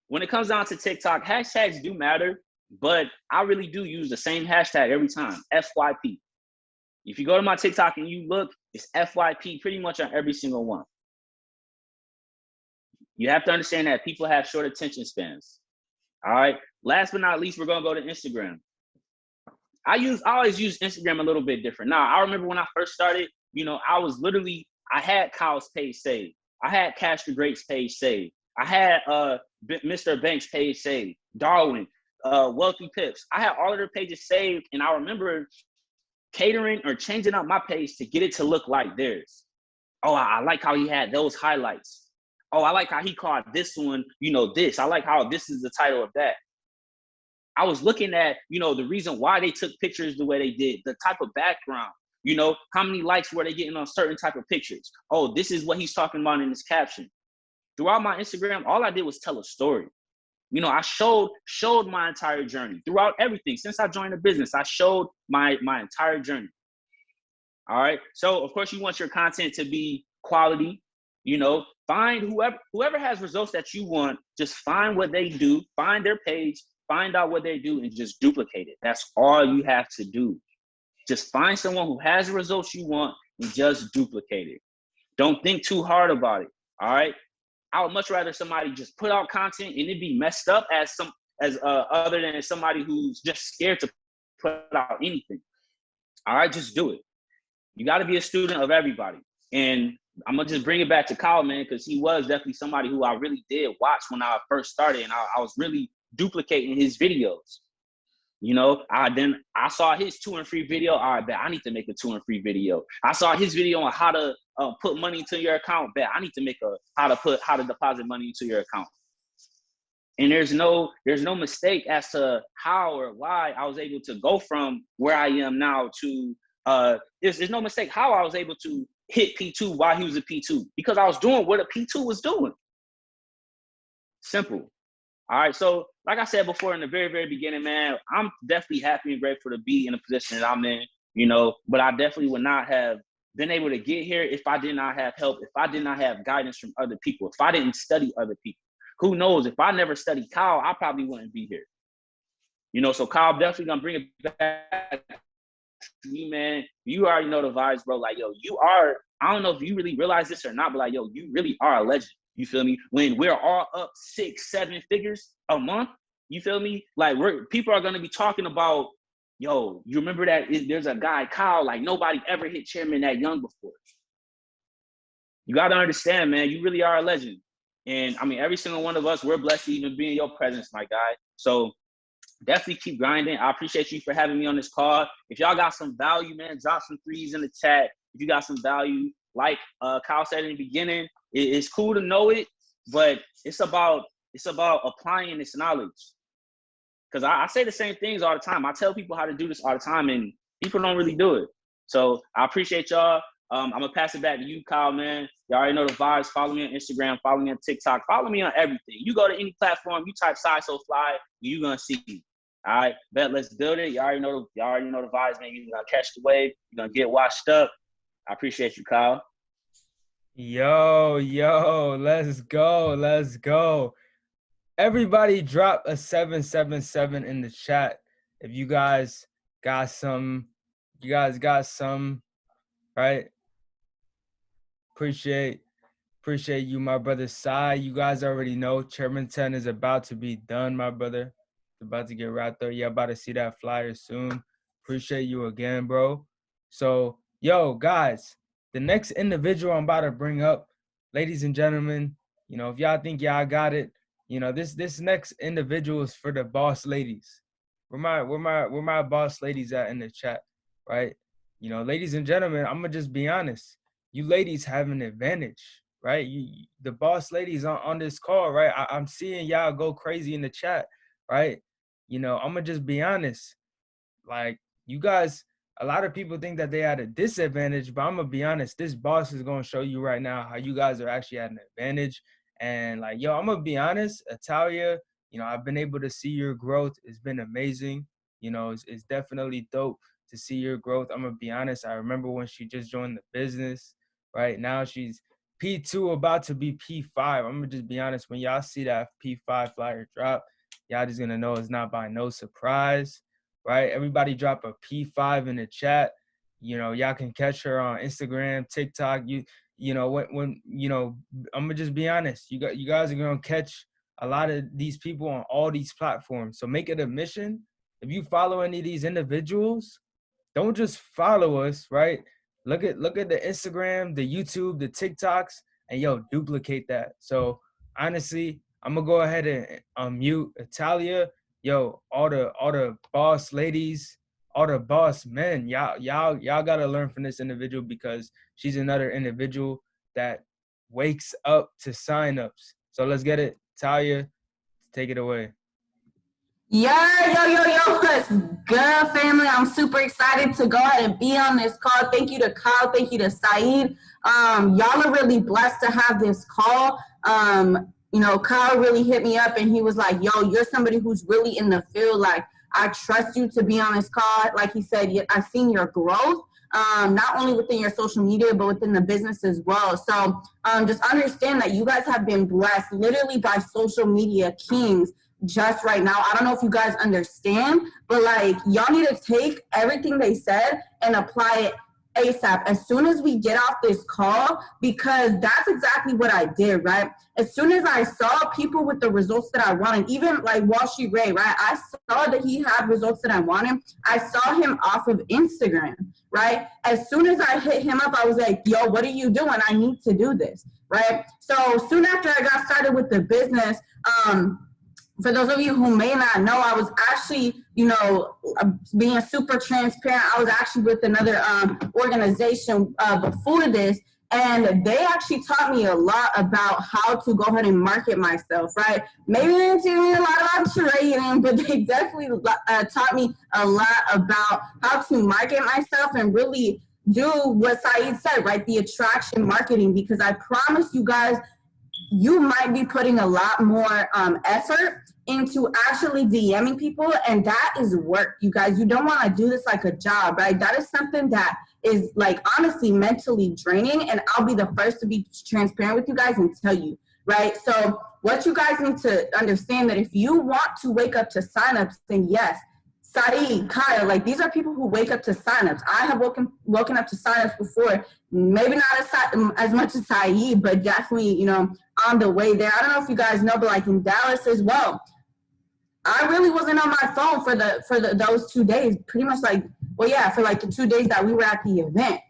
When it comes down to TikTok, hashtags do matter, but I really do use the same hashtag every time, FYP. If you go to my TikTok and you look, it's FYP pretty much on every single one. You have to understand that people have short attention spans. All right. Last but not least, we're going to go to Instagram. I always use Instagram a little bit different. Now, I remember when I first started, I had Kyle's page saved. I had Cash the Great's page saved. I had Mr. Banks' page saved. Darwin, Wealthy Pips. I had all of their pages saved, and I remember catering or changing up my page to get it to look like theirs. Oh, I like how he had those highlights. Oh, I like how he called this one, this. I like how this is the title of that. I was looking at, the reason why they took pictures the way they did, the type of background, how many likes were they getting on certain type of pictures? Oh, this is what he's talking about in his caption. Throughout my Instagram, all I did was tell a story. I showed my entire journey throughout everything. Since I joined the business, I showed my entire journey. All right. So of course you want your content to be quality, find whoever has results that you want, just find what they do, find their page, find out what they do and just duplicate it. That's all you have to do. Just find someone who has the results you want and just duplicate it. Don't think too hard about it. All right. I would much rather somebody just put out content and it be messed up as other than somebody who's just scared to put out anything. All right, just do it. You got to be a student of everybody. And I'm gonna just bring it back to Kyle, man, because he was definitely somebody who I really did watch when I first started, and I was really duplicating his videos. You know, I saw his 2 and free video. All right, bet I need to make a 2 and free video. I saw his video on how to put money into your account. Bet I need to make how to deposit money into your account. And there's no mistake as to how or why I was able to go from where I am now to there's no mistake how I was able to hit P2 while he was a P2, because I was doing what a P2 was doing. Simple. All right, so like I said before in the very, very beginning, man, I'm definitely happy and grateful to be in the position that I'm in, you know, but I definitely would not have been able to get here if I did not have help, if I did not have guidance from other people, if I didn't study other people. Who knows, if I never studied Kyle, I probably wouldn't be here. You know, so Kyle, definitely gonna bring it back to you, man. You already know the vibes, bro. Like, yo, you are, I don't know if you really realize this or not, but like, yo, you really are a legend. You feel me? When we're all up 6-7 figures a month, you feel me? Like, people are gonna be talking about, yo, you remember that there's a guy, Kyle, like nobody ever hit chairman that young before. You gotta understand, man, you really are a legend. And I mean, every single one of us, we're blessed to even be in your presence, my guy. So definitely keep grinding. I appreciate you for having me on this call. If y'all got some value, man, drop some 3s in the chat. If you got some value, like Kyle said in the beginning, it's cool to know it, but it's about applying this knowledge. Because I say the same things all the time. I tell people how to do this all the time, and people don't really do it. So I appreciate y'all. I'm gonna pass it back to you, Kyle, man. Y'all already know the vibes. Follow me on Instagram, follow me on TikTok, follow me on everything. You go to any platform, you type Side So Fly, you're gonna see me. All right, bet, let's build it. Y'all already know the vibes, man. You're gonna catch the wave, you're gonna get washed up. I appreciate you, Kyle. Yo, let's go. Everybody drop a 777 in the chat if you guys got some, right? Appreciate you, my brother Sai. You guys already know Chairman 10 is about to be done, my brother. It's about to get wrapped up. You're about to see that flyer soon. Appreciate you again, bro. So, yo, guys, the next individual I'm about to bring up, ladies and gentlemen, you know, if y'all think y'all got it, you know, this next individual is for the boss ladies. Where my boss ladies at in the chat, right? You know, ladies and gentlemen, I'm gonna just be honest. You ladies have an advantage, right? The boss ladies on this call, right? I'm seeing y'all go crazy in the chat, right? You know, I'm gonna just be honest. Like, you guys, a lot of people think that they had a disadvantage, but I'm gonna be honest. This boss is gonna show you right now how you guys are actually at an advantage. And like, yo, I'm gonna be honest, Italia, you know, I've been able to see your growth. It's been amazing. You know, it's definitely dope to see your growth. I'm gonna be honest. I remember when she just joined the business. Right now, she's P2, about to be P5. I'm gonna just be honest. When y'all see that P5 flyer drop, y'all just gonna know it's not by no surprise. Right? Everybody drop a P5 in the chat. You know, y'all can catch her on Instagram, TikTok. You know, when you know, I'm gonna just be honest. You guys are gonna catch a lot of these people on all these platforms. So make it a mission. If you follow any of these individuals, don't just follow us, right? Look at the Instagram, the YouTube, the TikToks, and yo, duplicate that. So honestly, I'm gonna go ahead and unmute Italia. Yo, all the boss ladies, all the boss men, y'all gotta learn from this individual, because she's another individual that wakes up to signups. So let's get it. Talia, take it away. Yo, what's good, family? I'm super excited to go ahead and be on this call. Thank you to Kyle. Thank you to Saeed. Y'all are really blessed to have this call. You know, Kyle really hit me up and he was like, yo, you're somebody who's really in the field. Like, I trust you to be on this call. Like he said, I've seen your growth, not only within your social media, but within the business as well. So just understand that you guys have been blessed literally by social media kings just right now. I don't know if you guys understand, but like, y'all need to take everything they said and apply it ASAP, as soon as we get off this call, because that's exactly what I did, right? As soon as I saw people with the results that I wanted, even like Wall Street Ray, right? I saw that he had results that I wanted. I saw him off of Instagram, right? As soon as I hit him up, I was like, yo, what are you doing? I need to do this, right? So soon after I got started with the business, for those of you who may not know, I was actually, being super transparent, I was actually with another organization before this, and they actually taught me a lot about how to go ahead and market myself, right? Maybe they didn't teach me a lot about trading, but they definitely taught me a lot about how to market myself and really do what Saeed said, right? The attraction marketing, because I promise you guys, you might be putting a lot more effort into actually DMing people, and that is work, you guys. You don't want to do this like a job, right? That is something that is like honestly mentally draining, and I'll be the first to be transparent with you guys and tell you, right? So what you guys need to understand, that if you want to wake up to signups, then yes, Saeed, Kyle, like these are people who wake up to signups. I have woken up to signups before, maybe not as much as Saeed, but definitely, on the way there. I don't know if you guys know, but like in Dallas as well, I really wasn't on my phone for those 2 days, pretty much for like the 2 days that we were at the event,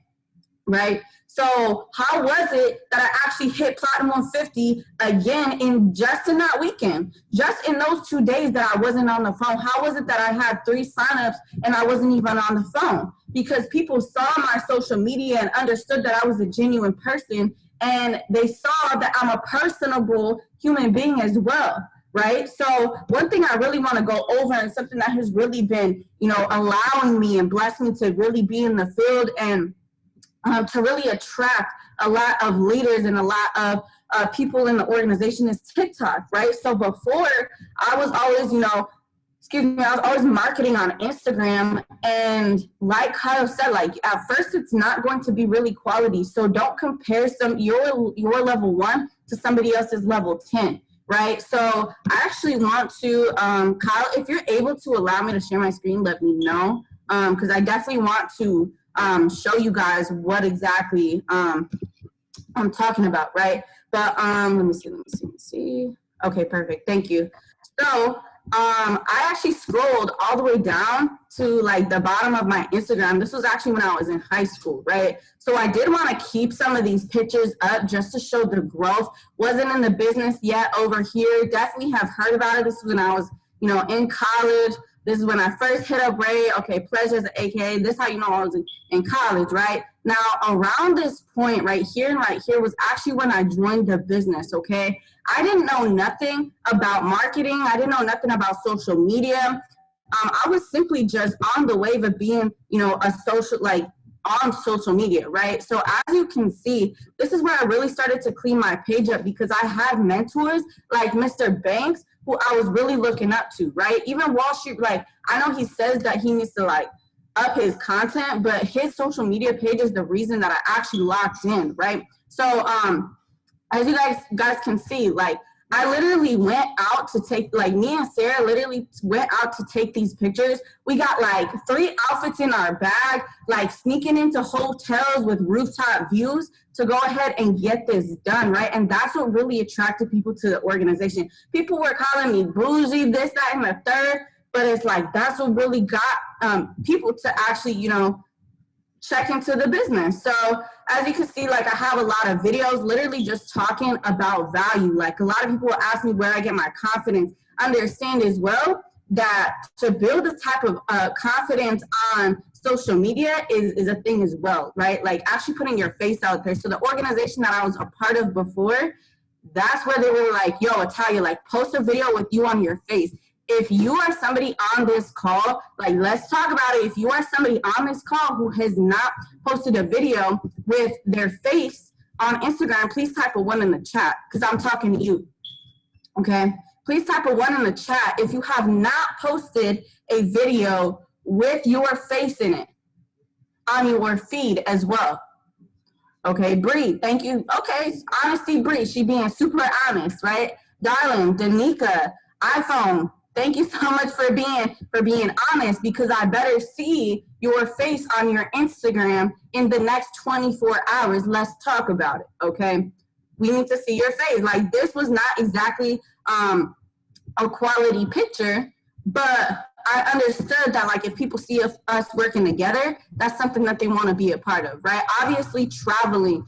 right? So how was it that I actually hit Platinum 150 again in just in that weekend? Just in those 2 days that I wasn't on the phone, how was it that I had 3 signups and I wasn't even on the phone? Because people saw my social media and understood that I was a genuine person, and they saw that I'm a personable human being as well, right? So one thing I really want to go over, and something that has really been, allowing me and blessed me to really be in the field and to really attract a lot of leaders and a lot of people in the organization, is TikTok, right? So before, I was always, I was always marketing on Instagram, and like Kyle said, like at first it's not going to be really quality. So don't compare your level 1 to somebody else's level 10, right? So I actually want to, Kyle, if you're able to allow me to share my screen, let me know, because I definitely want to show you guys what exactly I'm talking about, right? But let me see. Okay, perfect. Thank you. So I actually scrolled all the way down to like the bottom of my Instagram. This was actually when I was in high school, right? So I did want to keep some of these pictures up just to show the growth. Wasn't in the business yet over here. Definitely have heard about it. This was when I was, in college. This is when I first hit up Ray. Okay, Pleasures, AKA. This is how you know I was in college, right? Now, around this point right here was actually when I joined the business, okay? I didn't know nothing about marketing. I didn't know nothing about social media. I was simply just on the wave of being, on social media, right? So as you can see, this is where I really started to clean my page up, because I had mentors like Mr. Banks, who I was really looking up to, right? Even Wall Street, like, I know he says that he needs to like up his content, but his social media page is the reason that I actually locked in, right? So as you guys can see, like, I literally went out to take, like, me and Sarah literally went out to take these pictures. We got like 3 outfits in our bag, like sneaking into hotels with rooftop views to go ahead and get this done, right? And that's what really attracted people to the organization. People were calling me bougie, this, that, and the third, but it's like, that's what really got people to actually, check into the business. So as you can see, like, I have a lot of videos literally just talking about value. Like, a lot of people ask me where I get my confidence. Understand as well that to build this type of confidence on social media is a thing as well, right? Like, actually putting your face out there. So the organization that I was a part of before, that's where they were like, yo, Italia, like, post a video with you on your face. If you are somebody on this call, like, let's talk about it. If you are somebody on this call who has not posted a video with their face on Instagram, please type a 1 in the chat, because I'm talking to you, okay? Please type a 1 in the chat if you have not posted a video with your face in it on your feed as well. Okay, Bree, thank you. Okay, honesty, Bree, she being super honest, right? Darling, Danica, iPhone, Thank you so much for being honest, because I better see your face on your Instagram in the next 24 hours. Let's talk about it, okay? We need to see your face. Like, this was not exactly a quality picture, but I understood that, like, if people see us working together, that's something that they want to be a part of, right? Obviously, traveling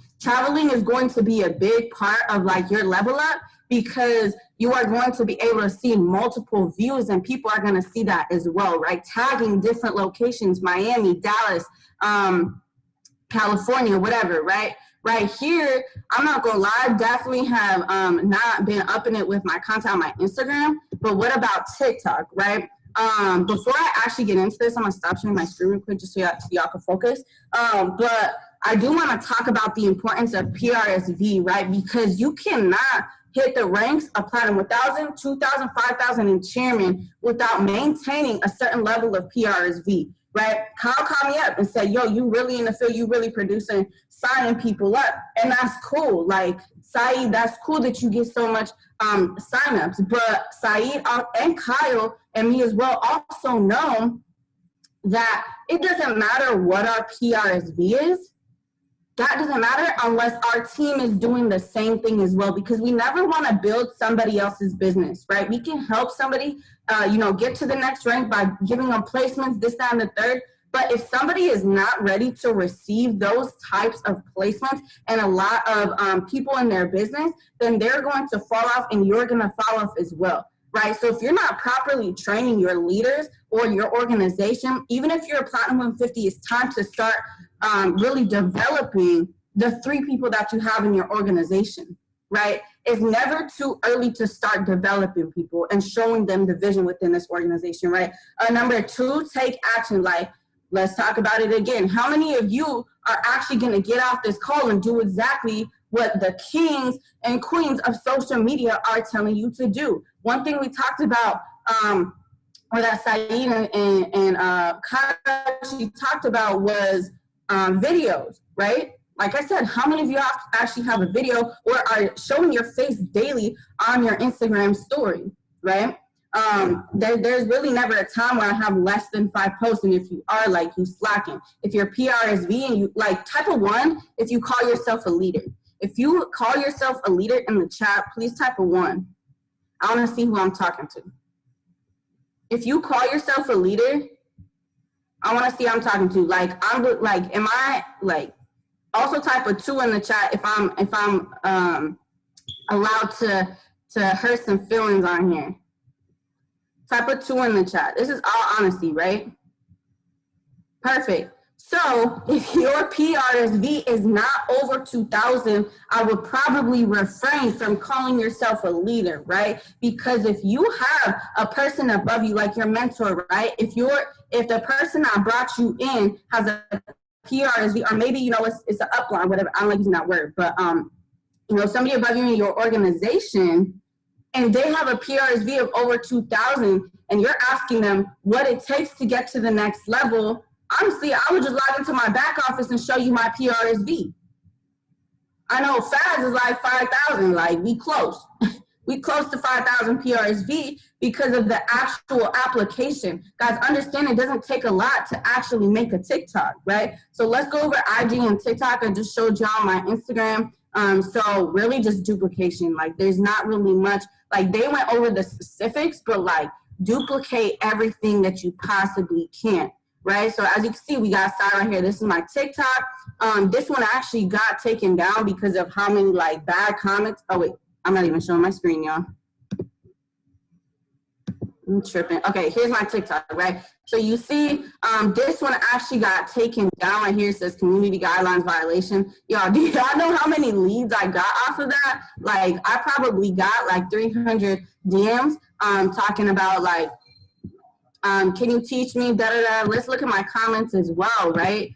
is going to be a big part of, like, your level up, because you are going to be able to see multiple views, and people are going to see that as well, right? Tagging different locations, Miami, Dallas, California, whatever, right? Right here, I'm not gonna lie, definitely have not been upping it with my content on my Instagram, but what about TikTok, right? Before I actually get into this, I'm gonna stop sharing my screen real quick just so y'all can focus. But I do wanna talk about the importance of PRSV, right? Because you cannot hit the ranks of Platinum 1000, 2000, 5000 in chairman without maintaining a certain level of PRSV. Right? Kyle called me up and said, yo, you really in the field, you really producing, signing people up. And that's cool. Like, Saeed, that's cool that you get so much signups. But Saeed and Kyle and me as well also know that it doesn't matter what our PRSV is. That doesn't matter unless our team is doing the same thing as well, because we never want to build somebody else's business, right? We can help somebody, get to the next rank by giving them placements, this, that, and the third. But if somebody is not ready to receive those types of placements and a lot of people in their business, then they're going to fall off and you're going to fall off as well, right? So if you're not properly training your leaders or your organization, even if you're a Platinum 150, it's time to start really developing the 3 people that you have in your organization, right? It's never too early to start developing people and showing them the vision within this organization, right? Number 2, take action. Like, let's talk about it again. How many of you are actually going to get off this call and do exactly what the kings and queens of social media are telling you to do? One thing we talked about, or that Saeed and Kyle talked about was videos, right? Like I said, how many of you actually have a video or are showing your face daily on your Instagram story, right? There's really never a time where I have less than 5 posts, and if you are, like, you slacking. If you're PRSV and you, like, type of 1, if you call yourself a leader. If you call yourself a leader in the chat, please type a 1. I want to see who I'm talking to. If you call yourself a leader, I want to see who I'm talking to. Like, am I, like, also type a 2 in the chat if I'm allowed to hurt some feelings on here. Type a 2 in the chat. This is all honesty, right? Perfect. So if your PRSV is not over 2,000, I would probably refrain from calling yourself a leader, right? Because if you have a person above you, like your mentor, right? If the person that brought you in has a PRSV, or maybe, it's an upline, whatever, I don't like using that word, but, somebody above you in your organization, and they have a PRSV of over 2,000, and you're asking them what it takes to get to the next level, honestly, I would just log into my back office and show you my PRSV. I know Faz is like 5,000, like, we close. We close to 5,000 PRSV because of the actual application. Guys, understand it doesn't take a lot to actually make a TikTok, right? So let's go over IG and TikTok. I just showed y'all my Instagram. So really just duplication. Like, there's not really much. Like, they went over the specifics, but, like, duplicate everything that you possibly can, right? So as you can see, we got a side right here. This is my TikTok. This one actually got taken down because of how many, like, bad comments. Oh, wait. I'm not even showing my screen, y'all. I'm tripping. Okay, here's my TikTok, right? So you see, this one actually got taken down right here. It says community guidelines violation. Y'all, do y'all know how many leads I got off of that? Like, I probably got like 300 DMs talking about, like, can you teach me, da-da-da. Let's look at my comments as well, right?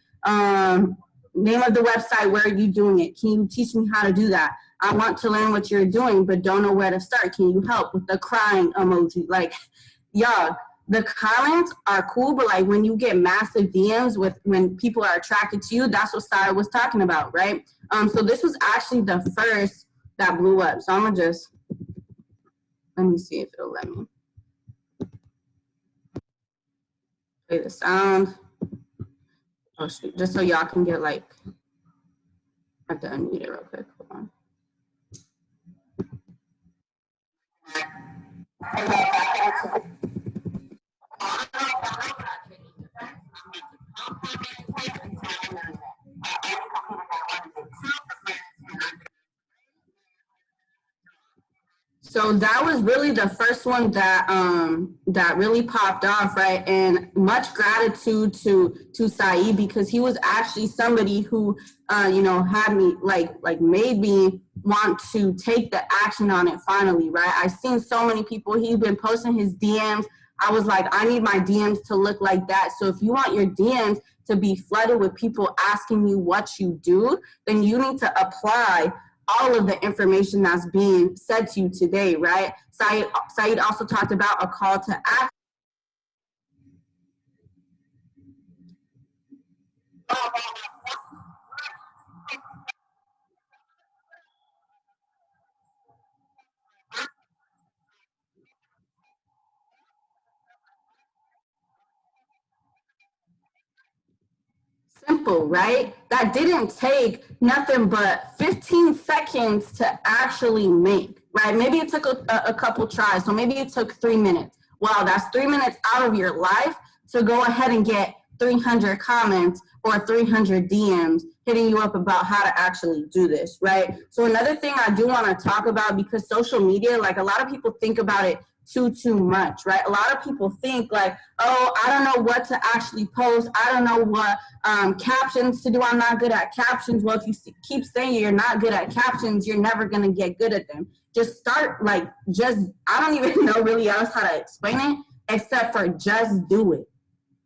Name of the website, where are you doing it? Can you teach me how to do that? I want to learn what you're doing, but don't know where to start. Can you help with the crying emoji? Like, y'all, the comments are cool, but, like, when you get massive DMs when people are attracted to you, that's what Sarah was talking about, right? So this was actually the first that blew up. So I'm gonna just, let me see if it'll let me. play the sound. Oh shoot, just so y'all can get like, I have to unmute it real quick, hold on. So that was really the first one that that really popped off, right? And much gratitude to Saeed, because he was actually somebody who you know, had me like made me want to take the action on it finally, right? I've seen so many people, he's been posting his DMs. I was like, I need my DMs to look like that. So if you want your DMs to be flooded with people asking you what you do, then you need to apply all of the information that's being said to you today, right? Saeed also talked about a call to action. Simple, right? That didn't take nothing but 15 seconds to actually make, right? Maybe it took a couple tries, so maybe it took 3 minutes. Wow, that's 3 minutes out of your life to go ahead and get 300 comments or 300 DMs hitting you up about how to actually do this, right? So another thing I do want to talk about, because social media, like a lot of people think about it too much, right? A lot of people think like, oh, I don't know what to actually post. I don't know what captions to do. I'm not good at captions. Well, if you keep saying you're not good at captions, you're never going to get good at them. Just start, like, I don't even know really else how to explain it, except for just do it.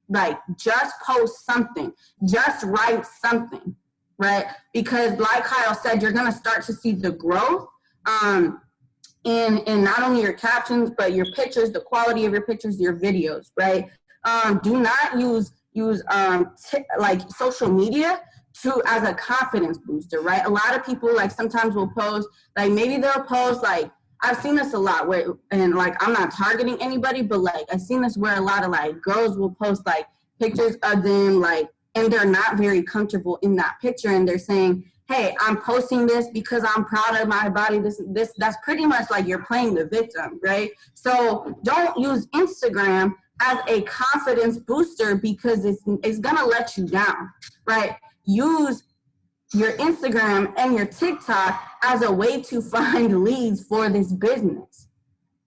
Like, just post something. Just write something, right? Because like Kyle said, you're going to start to see the growth in not only your captions, but your pictures, the quality of your pictures, your videos, right? Do not use like social media as a confidence booster, right? A lot of people, like, sometimes will post, like, maybe they'll post, like, I've seen this a lot where, and like, I'm not targeting anybody, but like, I've seen this where a lot of like girls will post like pictures of them, like, and they're not very comfortable in that picture, and they're saying, hey, I'm posting this because I'm proud of my body. That's pretty much like you're playing the victim, right? So don't use Instagram as a confidence booster, because it's gonna let you down, right? Use your Instagram and your TikTok as a way to find leads for this business,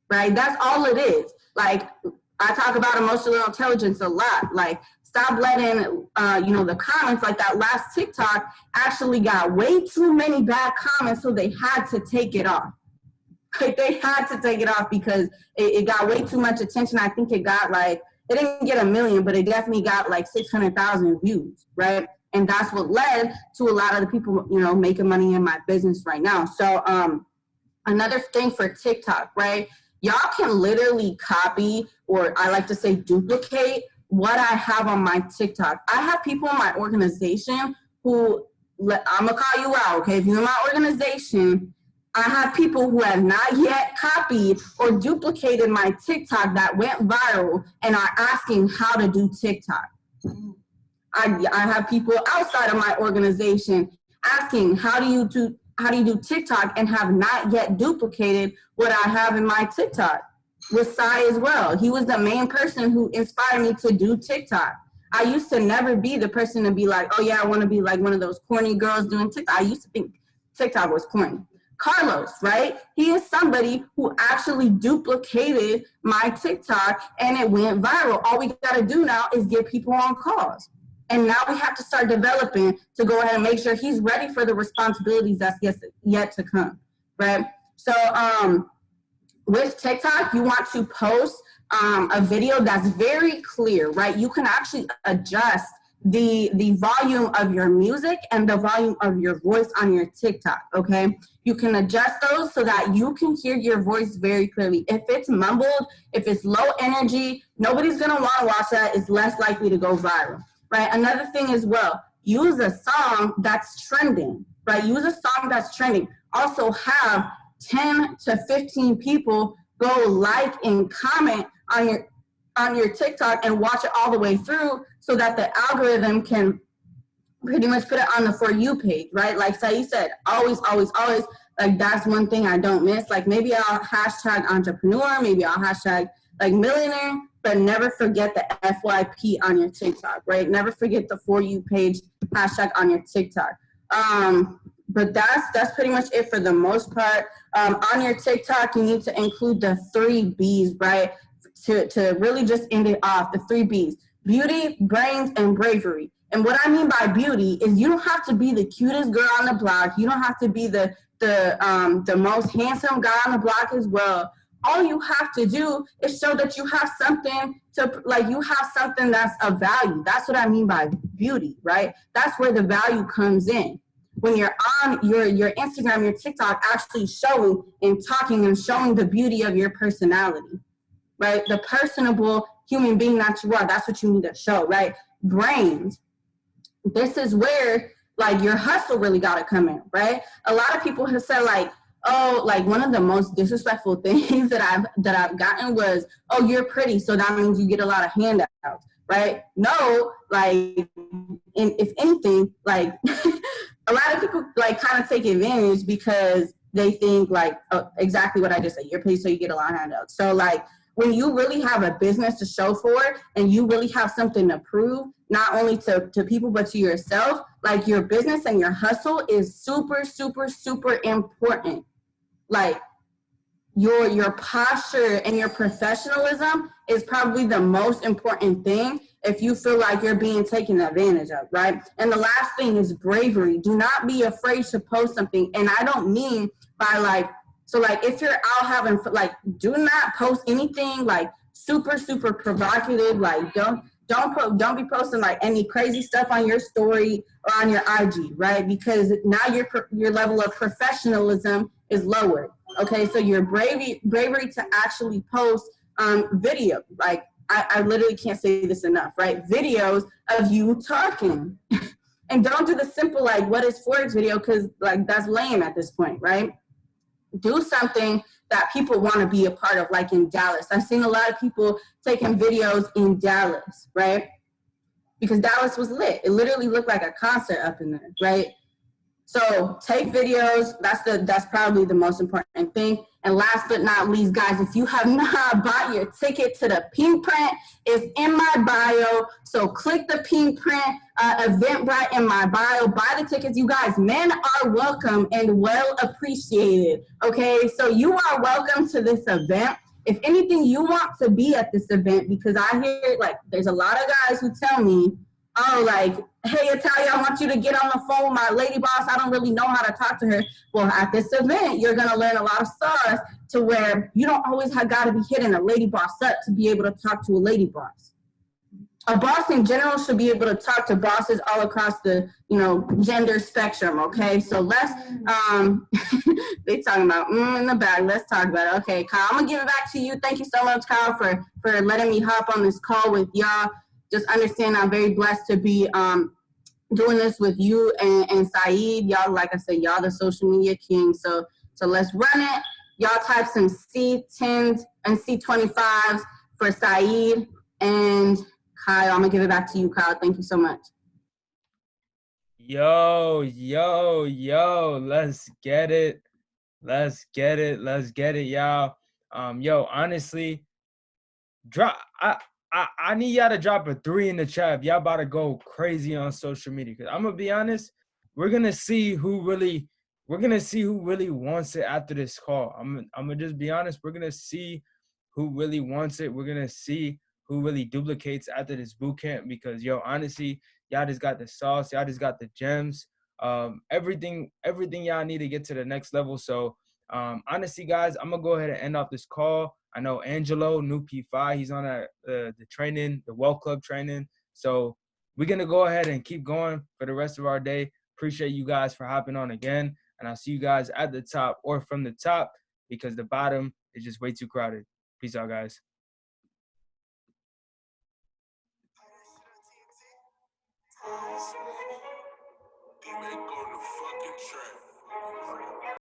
right? That's all it is. Like, I talk about emotional intelligence a lot. Like, stop letting, you know, the comments, like that last TikTok actually got way too many bad comments, so they had to take it off. Like, they had to take it off because it got way too much attention. I think it got like, it didn't get 1 million, but it definitely got like 600,000 views, right? And that's what led to a lot of the people, you know, making money in my business right now. So another thing for TikTok, right? Y'all can literally copy, or I like to say duplicate, what I have on my TikTok. I have people in my organization who, I'm gonna call you out, okay? If you're in my organization, I have people who have not yet copied or duplicated my TikTok that went viral and are asking how to do TikTok. I have people outside of my organization asking, how do you do TikTok, and have not yet duplicated what I have in my TikTok. With Sai as well. He was the main person who inspired me to do TikTok. I used to never be the person to be like, oh yeah, I want to be like one of those corny girls doing TikTok. I used to think TikTok was corny. Carlos, right? He is somebody who actually duplicated my TikTok and it went viral. All we got to do now is get people on calls. And now we have to start developing to go ahead and make sure he's ready for the responsibilities that's yet to come, right? So with TikTok, you want to post a video that's very clear, right? You can actually adjust the volume of your music and the volume of your voice on your TikTok, okay? You can adjust those so that you can hear your voice very clearly. If it's mumbled, if it's low energy, nobody's gonna wanna watch that. It's less likely to go viral, right? Another thing as well, use a song that's trending, right? Use a song that's trending. Also have 10 to 15 people go like and comment on your TikTok and watch it all the way through so that the algorithm can pretty much put it on the For You page, right? Like Saeed said, always, always, always, like that's one thing I don't miss. Like maybe I'll hashtag entrepreneur, maybe I'll hashtag like millionaire, but never forget the FYP on your TikTok, right? Never forget the For You page hashtag on your TikTok. But that's pretty much it for the most part. On your TikTok, you need to include the 3 B's, right? To really just end it off, the 3 B's: beauty, brains, and bravery. And what I mean by beauty is you don't have to be the cutest girl on the block. You don't have to be the most handsome guy on the block as well. All you have to do is show that you have something to, like, you have something that's of value. That's what I mean by beauty, right? That's where the value comes in. When you're on your Instagram, your TikTok, actually showing and talking and showing the beauty of your personality, right? The personable human being that you are, that's what you need to show, right? Brains. This is where like your hustle really got to come in, right? A lot of people have said like, oh, like one of the most disrespectful things that I've gotten was, oh, you're pretty, so that means you get a lot of handouts, right? No, like, if anything, like a lot of people like kind of take advantage because they think like, oh, exactly what I just said, you're pretty, so you get a lot of handouts. So like when you really have a business to show for it and you really have something to prove, not only to people, but to yourself, like your business and your hustle is super, super, super important. Like your posture and your professionalism is probably the most important thing if you feel like you're being taken advantage of, right? And the last thing is bravery. Do not be afraid to post something. And I don't mean by like, so like if you're out having, like, do not post anything like super, super provocative. Like don't be posting like any crazy stuff on your story or on your IG, right? Because now your level of professionalism is lowered. Okay, so your bravery to actually post video. Like I literally can't say this enough, right? Videos of you talking. And don't do the simple like what is Forex video, because like that's lame at this point, right? Do something that people want to be a part of, like in Dallas. I've seen a lot of people taking videos in Dallas, right? Because Dallas was lit. It literally looked like a concert up in there, right? So take videos. That's probably the most important thing. And last but not least, guys, if you have not bought your ticket to the Pink Print, it's in my bio. So click the Pink Print Eventbrite in my bio. Buy the tickets, you guys. Men are welcome and well appreciated. Okay, so you are welcome to this event. If anything, you want to be at this event, because I hear like there's a lot of guys who tell me, oh, like, hey, Italia, I want you to get on the phone with my lady boss. I don't really know how to talk to her. Well, at this event, you're going to learn a lot of sauce to where you don't always have got to be hitting a lady boss up to be able to talk to a lady boss. A boss in general should be able to talk to bosses all across the, gender spectrum, okay? So let's, they talking about in the back. Let's talk about it. Okay, Kyle, I'm going to give it back to you. Thank you so much, Kyle, for letting me hop on this call with y'all. Just understand I'm very blessed to be doing this with you and Saeed. Y'all, like I said, y'all the social media king. So let's run it. Y'all type some C10s and C25s for Saeed and Kyle. I'm going to give it back to you, Kyle. Thank you so much. Yo, let's get it. Let's get it, y'all. Yo, honestly, I need y'all to drop a 3 in the chat if y'all about to go crazy on social media. Cause I'm gonna be honest, we're gonna see who really wants it after this call. I'm gonna just be honest. We're gonna see who really wants it. We're gonna see who really duplicates after this boot camp. Because yo, honestly, y'all just got the sauce. Y'all just got the gems. Everything y'all need to get to the next level. So honestly, guys, I'm gonna go ahead and end off this call. I know Angelo, new P5, he's on the training, the Well Club training. So we're going to go ahead and keep going for the rest of our day. Appreciate you guys for hopping on again. And I'll see you guys at the top or from the top, because the bottom is just way too crowded. Peace out, guys.